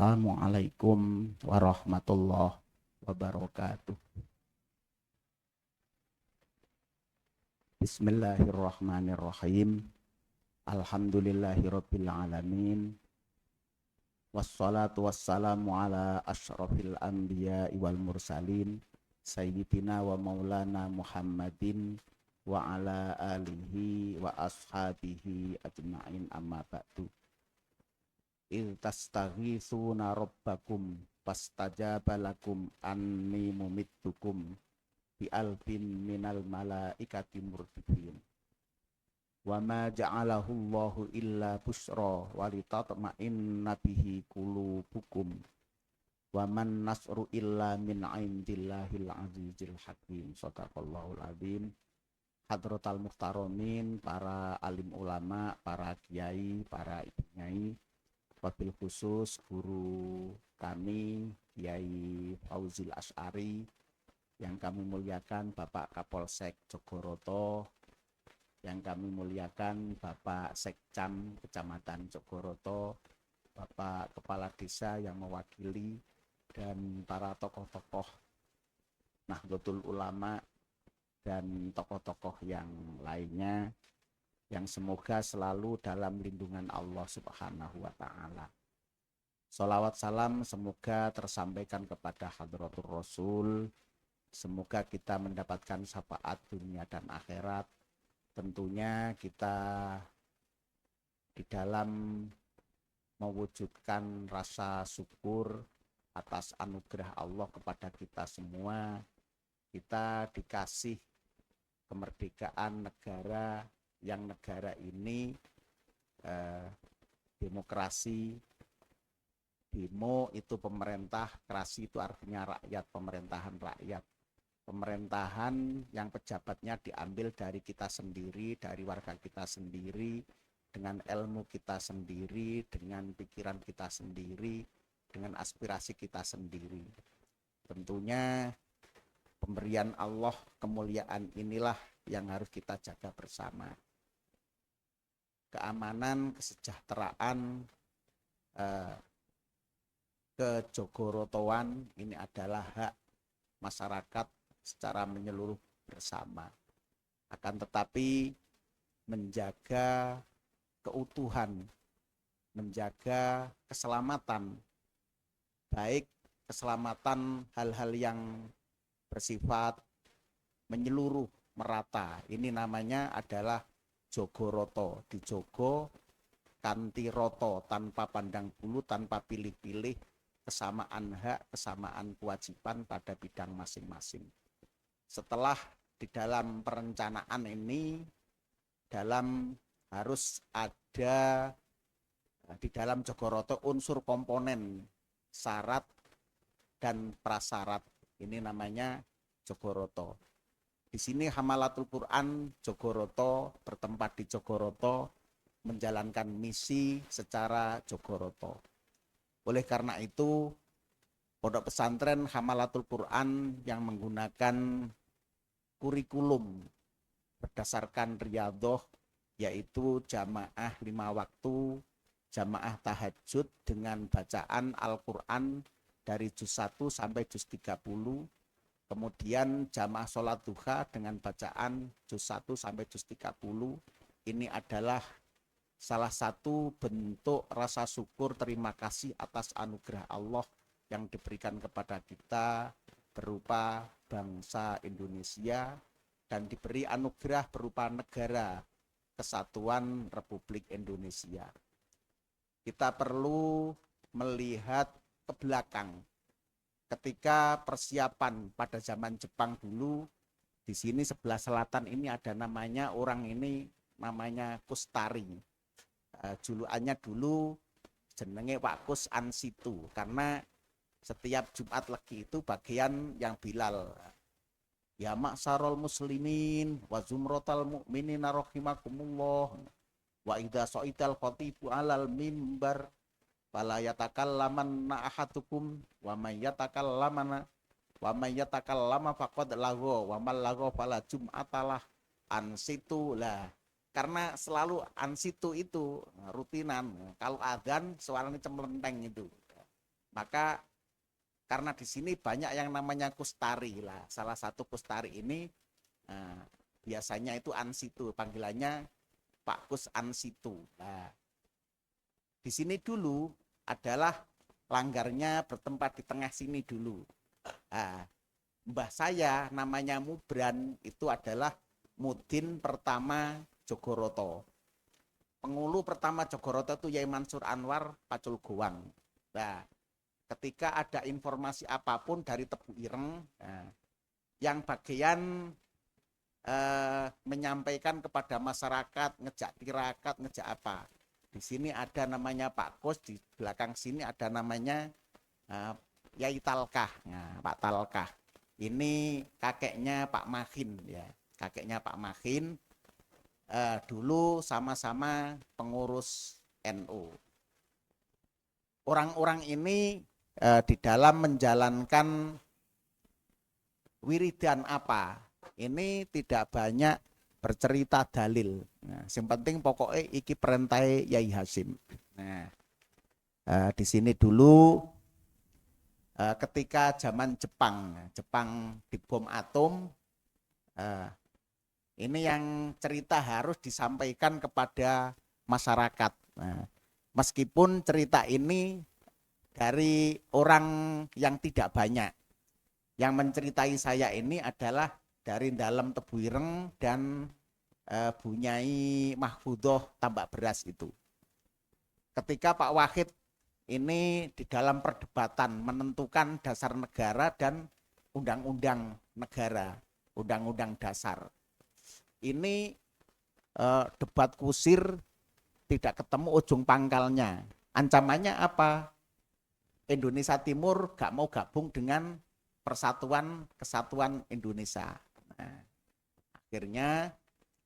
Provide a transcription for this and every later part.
Assalamualaikum warahmatullahi wabarakatuh. Bismillahirrahmanirrahim. Alhamdulillahirabbil alamin. Wassalatu wassalamu ala asyrafil anbiya'i wal mursalin sayyidina wa maulana Muhammadin wa ala alihi wa ashabihi ajma'in, amma ba'du. Il tastaghithuna rabbakum fastajaba lakum anni mumittukum bi alfin minal malaikati murdifin. Wa ma ja'alahu Allahu illa busra wa litatma'inna bihi qulubukum. Wa man nasru illa min 'indillahil azizil hakim. Shadaqallahul azim. Hadratal muhtaramin, para alim ulama, para kiai, para ibu nyai, wabil khusus guru kami Kiai Fauzil Asy'ari yang kami muliakan, Bapak Kapolsek Jogoroto, yang kami muliakan Bapak Sekcam Kecamatan Jogoroto, Bapak Kepala Desa yang mewakili, dan para tokoh-tokoh Nahdlatul Ulama dan tokoh-tokoh yang lainnya, yang semoga selalu dalam lindungan Allah Subhanahu wa Ta'ala. Sholawat salam semoga tersampaikan kepada Hadratur Rasul. Semoga kita mendapatkan syafaat dunia dan akhirat. Tentunya kita di dalam mewujudkan rasa syukur atas anugerah Allah kepada kita semua. Kita dikasih kemerdekaan negara, yang negara ini demokrasi. Demo itu pemerintah, krasi itu artinya rakyat, pemerintahan rakyat. Pemerintahan yang pejabatnya diambil dari kita sendiri, dari warga kita sendiri, dengan ilmu kita sendiri, dengan pikiran kita sendiri, dengan aspirasi kita sendiri. Tentunya pemberian Allah, kemuliaan inilah yang harus kita jaga bersama. Keamanan, kesejahteraan, kejogorotoan ini adalah hak masyarakat secara menyeluruh bersama. Akan tetapi menjaga keutuhan, menjaga keselamatan, baik keselamatan hal-hal yang bersifat menyeluruh, merata, ini namanya adalah Jogoroto. Dijogo kanthi roto, tanpa pandang bulu, tanpa pilih-pilih, kesamaan hak, kesamaan kewajiban pada bidang masing-masing. Setelah di dalam perencanaan ini, harus ada di dalam Jogoroto unsur komponen syarat dan prasyarat. Ini namanya Jogoroto. Di sini Hamalatul Quran Jogoroto bertempat di Jogoroto, menjalankan misi secara Jogoroto. Oleh karena itu, pondok pesantren Hamalatul Quran yang menggunakan kurikulum berdasarkan riyadhah, yaitu jamaah 5 waktu, jamaah tahajud dengan bacaan Al-Quran dari juz 1 sampai juz 30, kemudian jamaah sholat duha dengan bacaan juz 1 sampai juz 30. Ini adalah salah satu bentuk rasa syukur terima kasih atas anugerah Allah yang diberikan kepada kita berupa bangsa Indonesia, dan diberi anugerah berupa negara Kesatuan Republik Indonesia. Kita perlu melihat ke belakang. Ketika persiapan pada zaman Jepang dulu, di sini sebelah selatan ini ada namanya, orang ini namanya Kustari. Julukannya dulu jenenge Pak Kus Ansitu, karena setiap Jumat Legi itu bagian yang Bilal. Ya maksarul muslimin wa zumratal mu'minina rahimakumullah wa idza sa'ital khatibu alal mimbar fala yatakallamanna ahadukum wa may yatakallama faqad lagha wa man lagha fala jum'atalah. Ansitu lah, karena selalu ansitu itu rutinan. Kalau adzan suaranya cemlenteng itu. Maka karena di sini banyak yang namanya kustari lah. Salah satu kustari ini biasanya itu Ansitu, panggilannya Pak Kus Ansitu. Nah, di sini dulu adalah langgarnya bertempat di tengah sini dulu. Nah, mbah saya namanya Mubran, itu adalah Mudin pertama Jogoroto. Pengulu pertama Jogoroto itu Yai Mansur Anwar Pacul Goang. Nah, ketika ada informasi apapun dari Tebu Ireng, yang bagian menyampaikan kepada masyarakat, ngejak tirakat, ngejak apa. Di sini ada namanya Pak Kus, di belakang sini ada namanya Yai Talkah. Nah, Pak Talkah. Ini kakeknya Pak Mahin ya. Kakeknya Pak Mahin dulu sama-sama pengurus NU. Orang-orang ini di dalam menjalankan wiridan apa, ini tidak banyak bercerita dalil. Nah, yang penting pokoknya iki perintah Yai Hasyim. Nah, di sini dulu ketika zaman Jepang dibom atom, ini yang cerita harus disampaikan kepada masyarakat. Nah, meskipun cerita ini dari orang yang tidak banyak, yang menceritai saya ini adalah dari dalam Tebu Ireng dan Bu Nyai Mahfudoh Tambak Beras itu. Ketika Pak Wahid ini di dalam perdebatan menentukan dasar negara dan undang-undang negara, undang-undang dasar. Ini debat kusir tidak ketemu ujung pangkalnya. Ancamannya apa? Indonesia Timur gak mau gabung dengan Persatuan Kesatuan Indonesia. Nah, akhirnya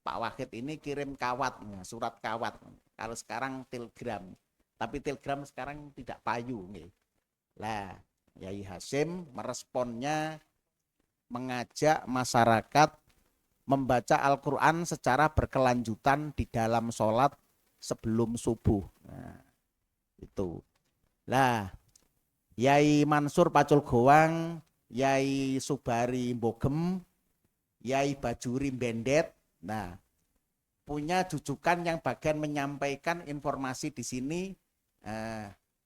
Pak Wahid ini kirim kawat, surat kawat. Kalau sekarang telegram, tapi telegram sekarang tidak payu. Lah, Yai Hasyim meresponnya mengajak masyarakat membaca Al-Quran secara berkelanjutan di dalam sholat sebelum subuh. Nah, itu. Lah, Yai Mansur Pacul Goang, Yai Subari Mbogem, Yai Bajuri Bendet, nah punya jujukan yang bagian menyampaikan informasi di sini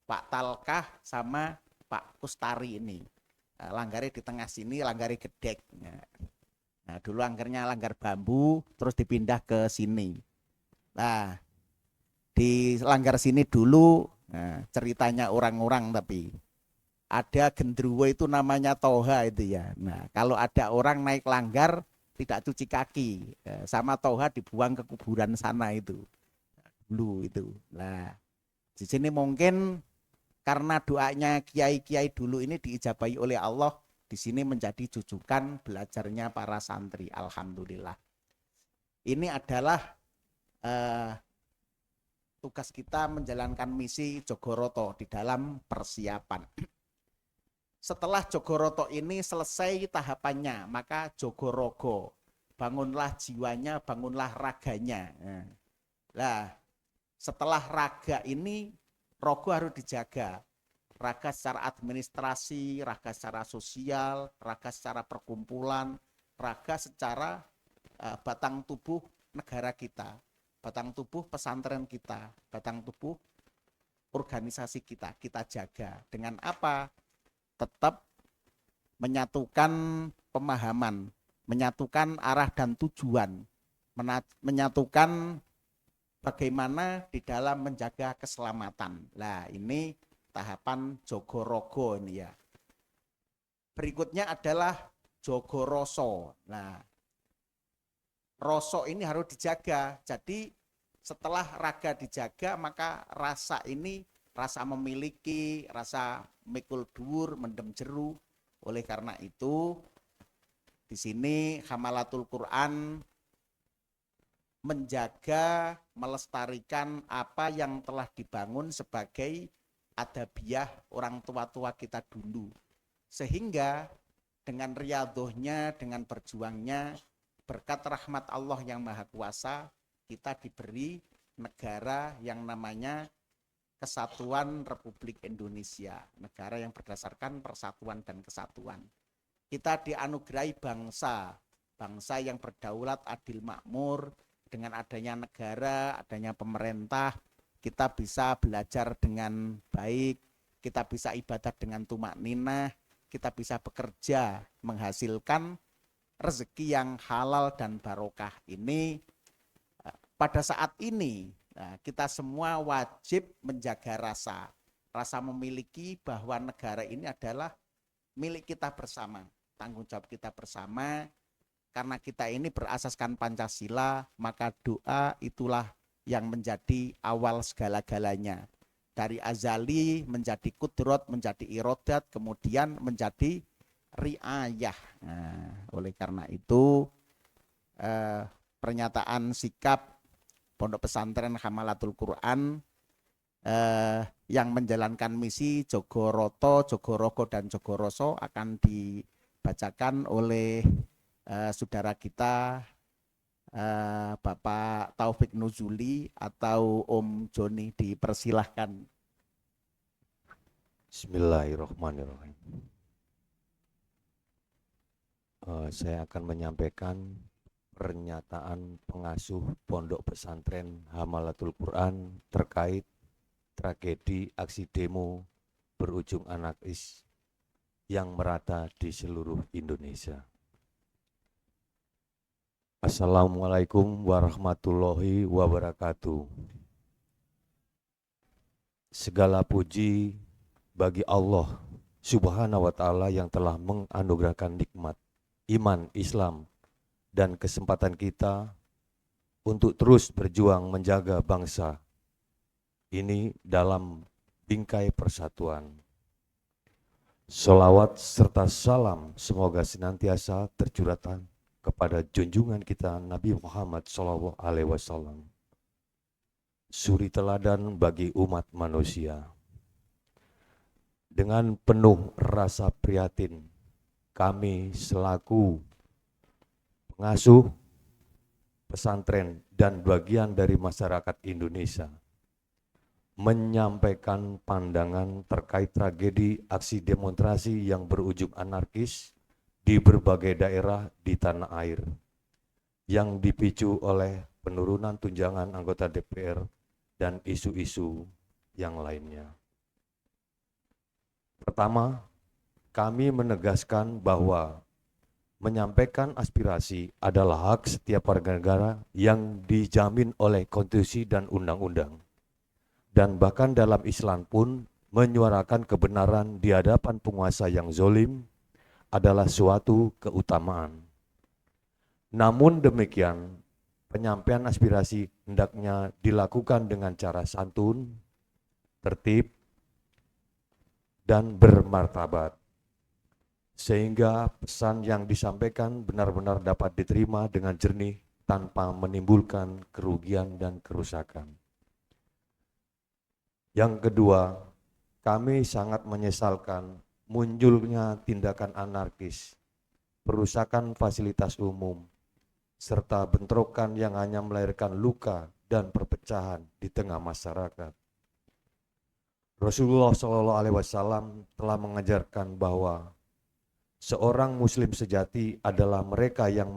Pak Talkah sama Pak Kustari ini. Langgari di tengah sini, langgari gedek. Nah, dulu angkernya langgar bambu, terus dipindah ke sini. Nah, di langgar sini dulu ceritanya orang-orang, tapi ada gendruwo itu namanya toha itu ya. Nah, kalau ada orang naik langgar tidak cuci kaki, sama toha dibuang ke kuburan sana itu dulu itu. Nah, di sini mungkin karena doanya kiai-kiai dulu ini diijabahi oleh Allah, di sini menjadi jujukan belajarnya para santri. Alhamdulillah. Ini adalah tugas kita menjalankan misi Jogoroto di dalam persiapan. Setelah Jogoroto ini selesai tahapannya, maka Jogorogo, bangunlah jiwanya, bangunlah raganya. Nah, setelah raga ini, rogo harus dijaga. Raga secara administrasi, raga secara sosial, raga secara perkumpulan, raga secara batang tubuh negara kita, batang tubuh pesantren kita, batang tubuh organisasi kita jaga. Dengan apa? Tetap menyatukan pemahaman, menyatukan arah dan tujuan, menyatukan bagaimana di dalam menjaga keselamatan. Nah, ini tahapan Jogorogo ini ya. Berikutnya adalah Jogoroso. Nah, rasa ini harus dijaga. Jadi setelah raga dijaga, maka rasa ini, rasa memiliki, rasa mikul dhuwur, mendem jeru. Oleh karena itu, di sini Hamalatul Quran menjaga, melestarikan apa yang telah dibangun sebagai adabiah orang tua-tua kita dulu. Sehingga dengan riadohnya, dengan berjuangnya, berkat rahmat Allah yang Maha Kuasa, kita diberi negara yang namanya Kesatuan Republik Indonesia, negara yang berdasarkan persatuan dan kesatuan. Kita dianugerahi bangsa yang berdaulat, adil, makmur. Dengan adanya negara, adanya pemerintah, kita bisa belajar dengan baik, kita bisa ibadah dengan tumak ninah, kita bisa bekerja menghasilkan rezeki yang halal dan barokah ini. Pada saat ini kita semua wajib menjaga rasa memiliki bahwa negara ini adalah milik kita bersama, tanggung jawab kita bersama. Karena kita ini berasaskan Pancasila, maka doa itulah yang menjadi awal segala-galanya. Dari azali menjadi kudrot, menjadi irodat, kemudian menjadi riayah. Nah, oleh karena itu pernyataan sikap Pondok Pesantren Hamalatul Quran yang menjalankan misi Jogoroto, Jogorogo, dan Jogoroso akan dibacakan oleh saudara kita Bapak Taufik Nuzuli atau Om Joni, dipersilahkan. Bismillahirrahmanirrahim. Saya akan menyampaikan pernyataan pengasuh Pondok Pesantren Hamalatul Quran terkait tragedi aksi demo berujung anarkis yang merata di seluruh Indonesia. Assalamualaikum warahmatullahi wabarakatuh. Segala puji bagi Allah Subhanahu wa ta'ala yang telah menganugerahkan nikmat iman, Islam, dan kesempatan kita untuk terus berjuang menjaga bangsa ini dalam bingkai persatuan. Sholawat serta salam semoga senantiasa tercurahkan kepada junjungan kita Nabi Muhammad SAW, suri teladan bagi umat manusia. Dengan penuh rasa prihatin, kami selaku pengasuh pesantren dan bagian dari masyarakat Indonesia menyampaikan pandangan terkait tragedi aksi demonstrasi yang berujung anarkis di berbagai daerah di tanah air yang dipicu oleh penurunan tunjangan anggota DPR dan isu-isu yang lainnya. Pertama, kami menegaskan bahwa menyampaikan aspirasi adalah hak setiap warga negara yang dijamin oleh konstitusi dan undang-undang. Dan bahkan dalam Islam pun menyuarakan kebenaran di hadapan penguasa yang zolim adalah suatu keutamaan. Namun demikian, penyampaian aspirasi hendaknya dilakukan dengan cara santun, tertib, dan bermartabat, sehingga pesan yang disampaikan benar-benar dapat diterima dengan jernih tanpa menimbulkan kerugian dan kerusakan. Yang kedua, kami sangat menyesalkan munculnya tindakan anarkis, perusakan fasilitas umum, serta bentrokan yang hanya melahirkan luka dan perpecahan di tengah masyarakat. Rasulullah SAW telah mengajarkan bahwa seorang muslim sejati adalah mereka yang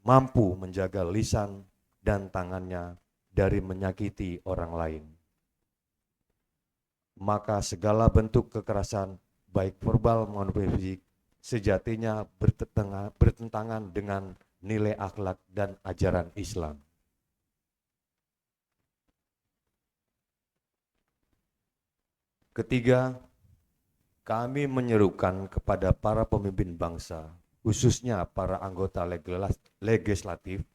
mampu menjaga lisan dan tangannya dari menyakiti orang lain. Maka segala bentuk kekerasan, baik verbal maupun fisik, sejatinya bertentangan dengan nilai akhlak dan ajaran Islam. Ketiga, kami menyerukan kepada para pemimpin bangsa, khususnya para anggota legislatif,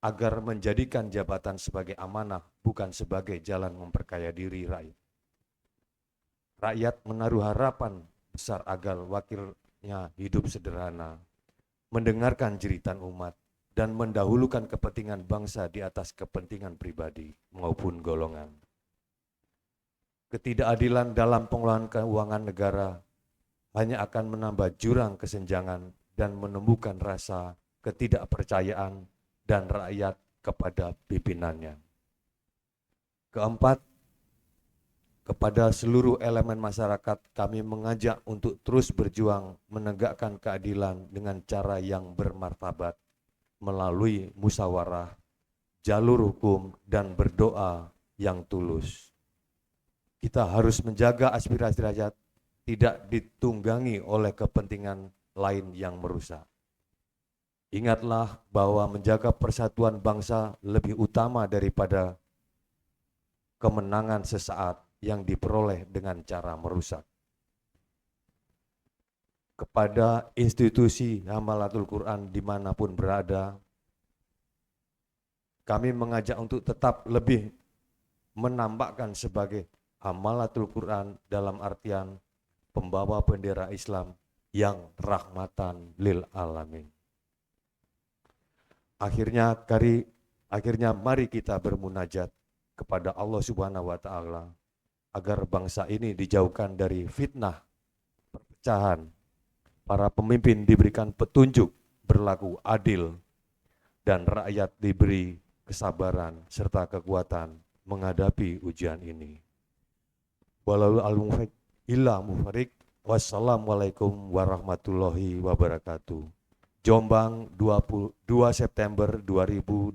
agar menjadikan jabatan sebagai amanah, bukan sebagai jalan memperkaya diri rakyat. Rakyat menaruh harapan besar agar wakilnya hidup sederhana, mendengarkan jeritan umat, dan mendahulukan kepentingan bangsa di atas kepentingan pribadi maupun golongan. Ketidakadilan dalam pengelolaan keuangan negara hanya akan menambah jurang kesenjangan dan menumbuhkan rasa ketidakpercayaan dan rakyat kepada pimpinannya. Keempat, Kepada seluruh elemen masyarakat, kami mengajak untuk terus berjuang menegakkan keadilan dengan cara yang bermartabat, melalui musyawarah, jalur hukum, dan berdoa yang tulus. Kita harus menjaga aspirasi rakyat tidak ditunggangi oleh kepentingan lain yang merusak. Ingatlah bahwa menjaga persatuan bangsa lebih utama daripada kemenangan sesaat yang diperoleh dengan cara merusak. Kepada institusi Hamalatul Quran dimanapun berada, kami mengajak untuk tetap lebih menambahkan sebagai Hamalatul Quran dalam artian pembawa bendera Islam yang rahmatan lil alamin. Akhirnya mari kita bermunajat kepada Allah Subhanahu wa taala agar bangsa ini dijauhkan dari fitnah, perpecahan. Para pemimpin diberikan petunjuk berlaku adil dan rakyat diberi kesabaran serta kekuatan menghadapi ujian ini. Walau al-mufiq illa mufarik. Wassalamualaikum warahmatullahi wabarakatuh. Jombang 22 September 2025.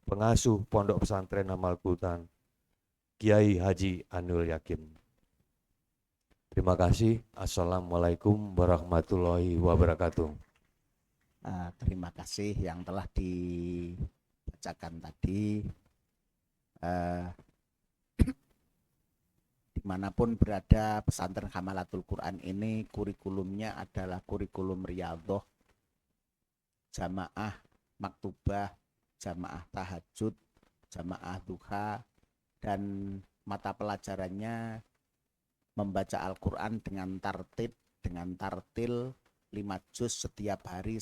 Pengasuh Pondok Pesantren Amal Kultan Kiai Haji Anul Yakin. Terima kasih. Assalamualaikum warahmatullahi wabarakatuh. Terima kasih yang telah dibacakan tadi. Dimanapun berada pesantren Hamalatul Quran ini, kurikulumnya adalah kurikulum riyadhah, jamaah maktubah, jamaah tahajud, jamaah duha, dan mata pelajarannya membaca Al-Quran dengan tartib, dengan tartil 5 juz setiap hari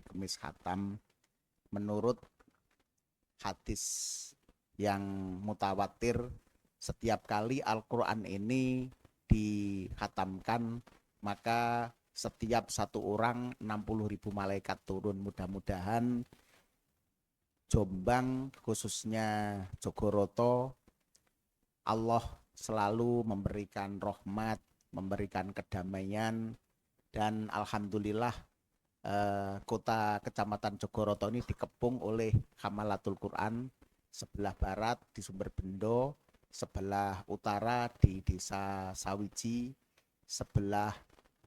Kamis khatam menurut hadis yang mutawatir. Setiap kali Al-Quran ini dikhatamkan, maka setiap satu orang 60.000 malaikat turun. Mudah-mudahan Jombang, khususnya Jogoroto, Allah selalu memberikan rahmat, memberikan kedamaian, dan alhamdulillah kota kecamatan Jogoroto ini dikepung oleh Hamalatul Quran. Sebelah barat di Sumberbendo, sebelah utara di Desa Sawiji, sebelah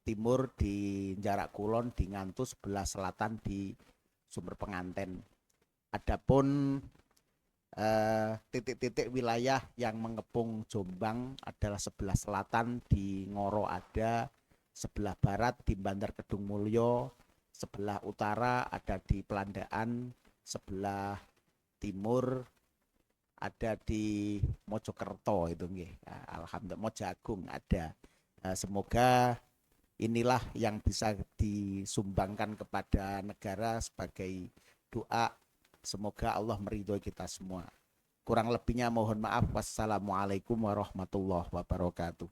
timur di Jarak Kulon di Ngantus, sebelah selatan di Sumber Penganten. Adapun titik-titik wilayah yang mengepung Jombang adalah sebelah selatan di Ngoro ada, sebelah barat di Bandar Kedung Mulyo, sebelah utara ada di Pelandaan, sebelah timur ada di Mojokerto itu nggih. Alhamdulillah, Mojagung ada. Semoga inilah yang bisa disumbangkan kepada negara sebagai doa. Semoga Allah meridhoi kita semua. Kurang lebihnya mohon maaf. Wassalamualaikum warahmatullahi wabarakatuh.